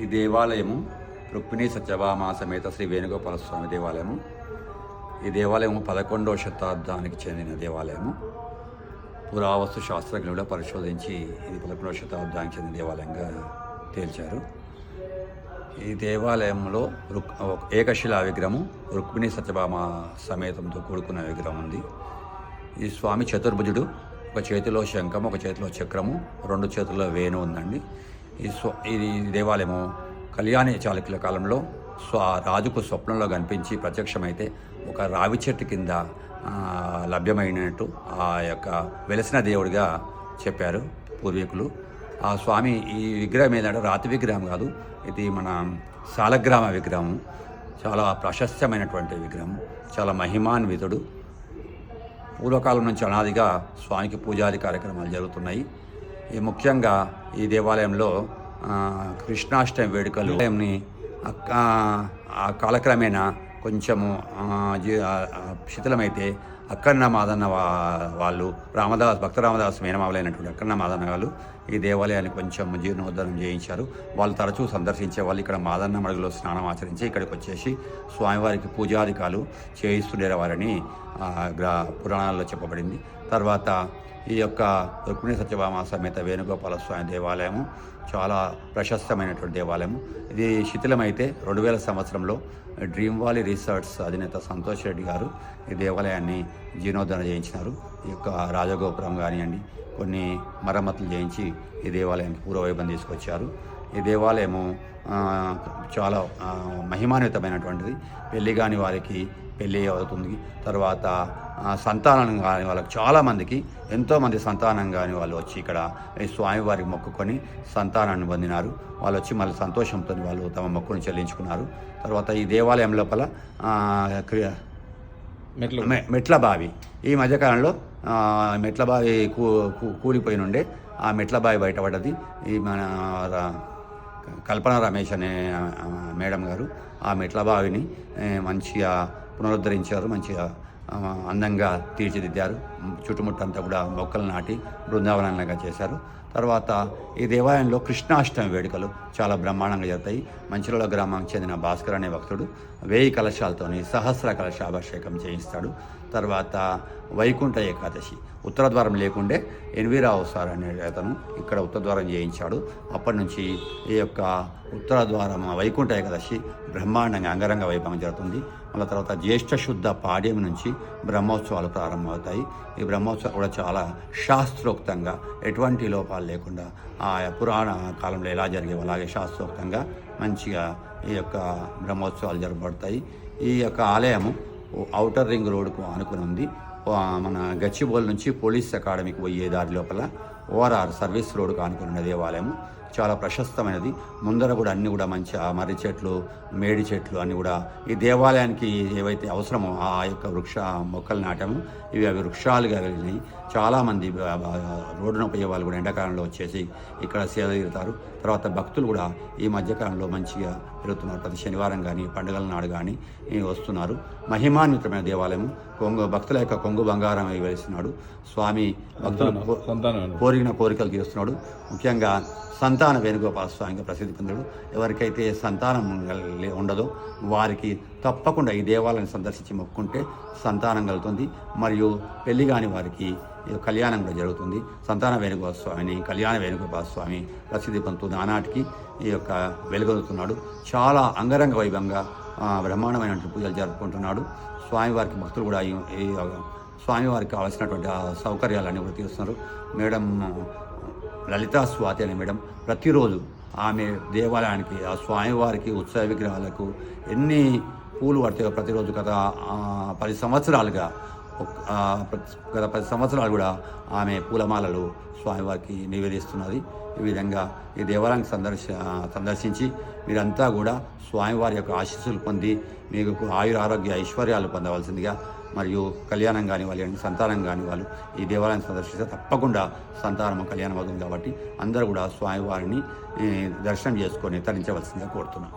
ఈ దేవాలయము రుక్మిణీ సత్యభామ సమేత శ్రీ వేణుగోపాల స్వామి దేవాలయము. ఈ దేవాలయము 11వ శతాబ్దానికి చెందిన దేవాలయము. పురావస్తు శాస్త్రజ్ఞులు పరిశోధించి ఇది 11వ శతాబ్దానికి చెందిన దేవాలయంగా తేల్చారు. ఈ దేవాలయంలో ఏకశిలా విగ్రహము రుక్మిణీ సత్యభామ సమేతంతో కూడుకున్న విగ్రహం ఉంది. ఈ స్వామి చతుర్భుజుడు, ఒక చేతిలో శంఖము, ఒక చేతిలో చక్రము, 2 చేతుల్లో వేణు ఉందండి. ఈ దేవాలయము కళ్యాణి చాళుక్యుల కాలంలో రాజుకు స్వప్నంలో కనిపించి ప్రత్యక్షమైతే ఒక రావి చెట్టు కింద లభ్యమైనట్టు ఆ యొక్క వెలసిన దేవుడిగా చెప్పారు పూర్వీకులు. ఆ స్వామి ఈ విగ్రహం ఏంటంటే రాతి విగ్రహం కాదు, ఇది మన సాలగ్రామ విగ్రహం. చాలా ప్రశస్తమైనటువంటి విగ్రహం, చాలా మహిమాన్వితుడు. పూర్వకాలం నుంచి అనాదిగా స్వామికి పూజాది కార్యక్రమాలు జరుగుతున్నాయి. ముఖ్యంగా ఈ దేవాలయంలో కృష్ణాష్టమి వేడుకలు కాలక్రమేణా కొంచెము శిథిలమైతే అక్కన్న మాదన్న వాళ్ళు భక్త రామదాస్ మేనమావులైనటువంటి అక్కన్న మాదన్న వాళ్ళు ఈ దేవాలయాన్ని కొంచెం జీర్ణోద్ధరణ చేయించారు. వాళ్ళు తరచూ సందర్శించే వాళ్ళు ఇక్కడ మాదన్న మడుగులో స్నానం ఆచరించి ఇక్కడికి వచ్చేసి స్వామివారికి పూజాధికాలు చేయిస్తుండేవారని పురాణాల్లో చెప్పబడింది. తర్వాత ఈ యొక్క రుక్మిణీ సత్యభామ సమేత వేణుగోపాల స్వామి దేవాలయము చాలా ప్రశస్తమైనటువంటి దేవాలయము. ఇది శిథిలమైతే 2000 సంవత్సరంలో డ్రీమ్ వ్యాలీ రిసార్ట్స్ అధినేత సంతోష్ రెడ్డి గారు ఈ దేవాలయాన్ని జీర్ణోద్ధరణ చేయించినారు. ఈ యొక్క రాజగోపురం కానివ్వండి, కొన్ని మరమ్మతులు చేయించి ఈ దేవాలయానికి పూర్వవైభవం తీసుకొచ్చారు. ఈ దేవాలయము చాలా మహిమాన్వితమైనటువంటిది. పెళ్లి కాని వారికి పెళ్ళి అవుతుంది. తర్వాత సంతానం కాని వాళ్ళకి చాలామందికి ఎంతోమంది సంతానం కాని వాళ్ళు వచ్చి ఇక్కడ స్వామివారికి మొక్కుకొని సంతానాన్ని పొందినారు. వాళ్ళు వచ్చి మళ్ళీ సంతోషంతో వాళ్ళు తమ మొక్కును చెల్లించుకున్నారు. తర్వాత ఈ దేవాలయం లోపల మెట్ల బావి, ఈ మధ్యకాలంలో మెట్ల బావి కూలిపోయి నుండే ఆ మెట్ల బావి బయటపడ్డది. ఈ మన కల్పన రమేష్ అనే మేడం గారు ఆ మెట్ల బావిని మంచిగా పునరుద్ధరించారు, మంచిగా అందంగా తీర్చిదిద్దారు. చుట్టుముట్టంతా కూడా మొక్కలు నాటి బృందావనంగా చేశారు. తర్వాత ఈ దేవాలయంలో కృష్ణాష్టమి వేడుకలు చాలా బ్రహ్మాండంగా జరుగుతాయి. మంచిర్యాల గ్రామానికి చెందిన భాస్కర్ అనే భక్తుడు 1000 కలశాలతోని సహస్ర కలశాభిషేకం చేయిస్తాడు. తర్వాత వైకుంఠ ఏకాదశి ఉత్తరద్వారం లేకుండే ఎన్వీరావు సార్ అనే అతను ఇక్కడ ఉత్తరద్వారం చేయించాడు. అప్పటి నుంచి ఈ యొక్క ఉత్తరద్వారం వైకుంఠ ఏకాదశి బ్రహ్మాండంగా అంగరంగ వైభవం జరుగుతుంది. మళ్ళీ తర్వాత జ్యేష్ఠ శుద్ధ పాడ్యం నుంచి బ్రహ్మోత్సవాలు ప్రారంభమవుతాయి. ఈ బ్రహ్మోత్సవాలు కూడా చాలా శాస్త్రోక్తంగా ఎటువంటి లోపాలు లేకుండా ఆ పురాణ కాలంలో ఎలా జరిగేవి అలాగే శాస్త్రోక్తంగా మంచిగా ఈ యొక్క బ్రహ్మోత్సవాలు జరపబడతాయి. ఈ యొక్క ఆలయము ఔటర్ రింగ్ రోడ్కు ఆనుకుని ఉంది. మన గచ్చిబౌలి నుంచి పోలీస్ అకాడమీకి పోయే దారి లోపల ఓఆర్ఆర్ సర్వీస్ రోడ్కు ఆనుకుని ఉన్న దేవాలయము చాలా ప్రశస్తమైనది. ముందర కూడా అన్నీ కూడా మంచి మర్రి చెట్లు, మేడి చెట్లు అన్నీ కూడా ఈ దేవాలయానికి ఏవైతే అవసరమో ఆ యొక్క మొక్కలు నాటాము. అవి వృక్షాలుగా వెళ్ళినాయి. చాలామంది రోడ్డున పోయే వాళ్ళు కూడా ఎండాకాలంలో వచ్చేసి ఇక్కడ సేద తీరుతారు. తర్వాత భక్తులు కూడా ఈ మధ్యకాలంలో మంచిగా పెరుగుతున్నారు. ప్రతి శనివారం కానీ పండుగల నాడు కానీ వస్తున్నారు. మహిమాన్వితమైన దేవాలయము. భక్తుల యొక్క కొంగు బంగారం వేస్తున్నాడు స్వామి. భక్తులు కోరిన కోరికలు తీరుస్తున్నాడు. ముఖ్యంగా సంతాన వేణుగోపాల స్వామిగా ప్రసిద్ధి పొందాడు. ఎవరికైతే సంతానం ఉండదో వారికి తప్పకుండా ఈ దేవాలయాన్ని సందర్శించి మొక్కుంటే సంతానం కలుగుతుంది. మరియు పెళ్లి కాని వారికి కళ్యాణం కూడా జరుగుతుంది. సంతాన వేణుగోపాల స్వామిని కళ్యాణ వేణుగోపాల స్వామి ప్రసిద్ధి పొందుతూ నానాటికి ఈ యొక్క వెలుగొందుతున్నాడు. చాలా అంగరంగ వైభవంగా బ్రహ్మాండమైనటువంటి పూజలు జరుపుకుంటున్నాడు. స్వామివారికి భక్తులు కూడా ఈ స్వామివారికి కావాల్సినటువంటి సౌకర్యాలన్నీ కూడా తీరుస్తున్నారు. మేడం లలితా స్వాతి అనే మేడం ప్రతిరోజు ఆమె దేవాలయానికి ఆ స్వామివారికి ఉత్సవ విగ్రహాలకు ఎన్ని పూలు పడతాయో ప్రతిరోజు గత 10 సంవత్సరాలుగా కూడా ఆమె పూలమాలలు స్వామివారికి నివేదిస్తున్నది. ఈ విధంగా ఈ దేవాలయానికి సందర్శించి మీరంతా కూడా స్వామివారి యొక్క ఆశీస్సులు పొంది మీకు ఆయురారోగ్య ఐశ్వర్యాలు పొందవలసిందిగా, మరియు కళ్యాణం కాని వాళ్ళు సంతానం కాని వాళ్ళు ఈ దేవాలయాన్ని సందర్శిస్తే తప్పకుండా సంతానం కళ్యాణం అవుతుంది. కాబట్టి అందరూ కూడా స్వామివారిని దర్శనం చేసుకొని తరించవలసిందిగా కోరుతున్నాం.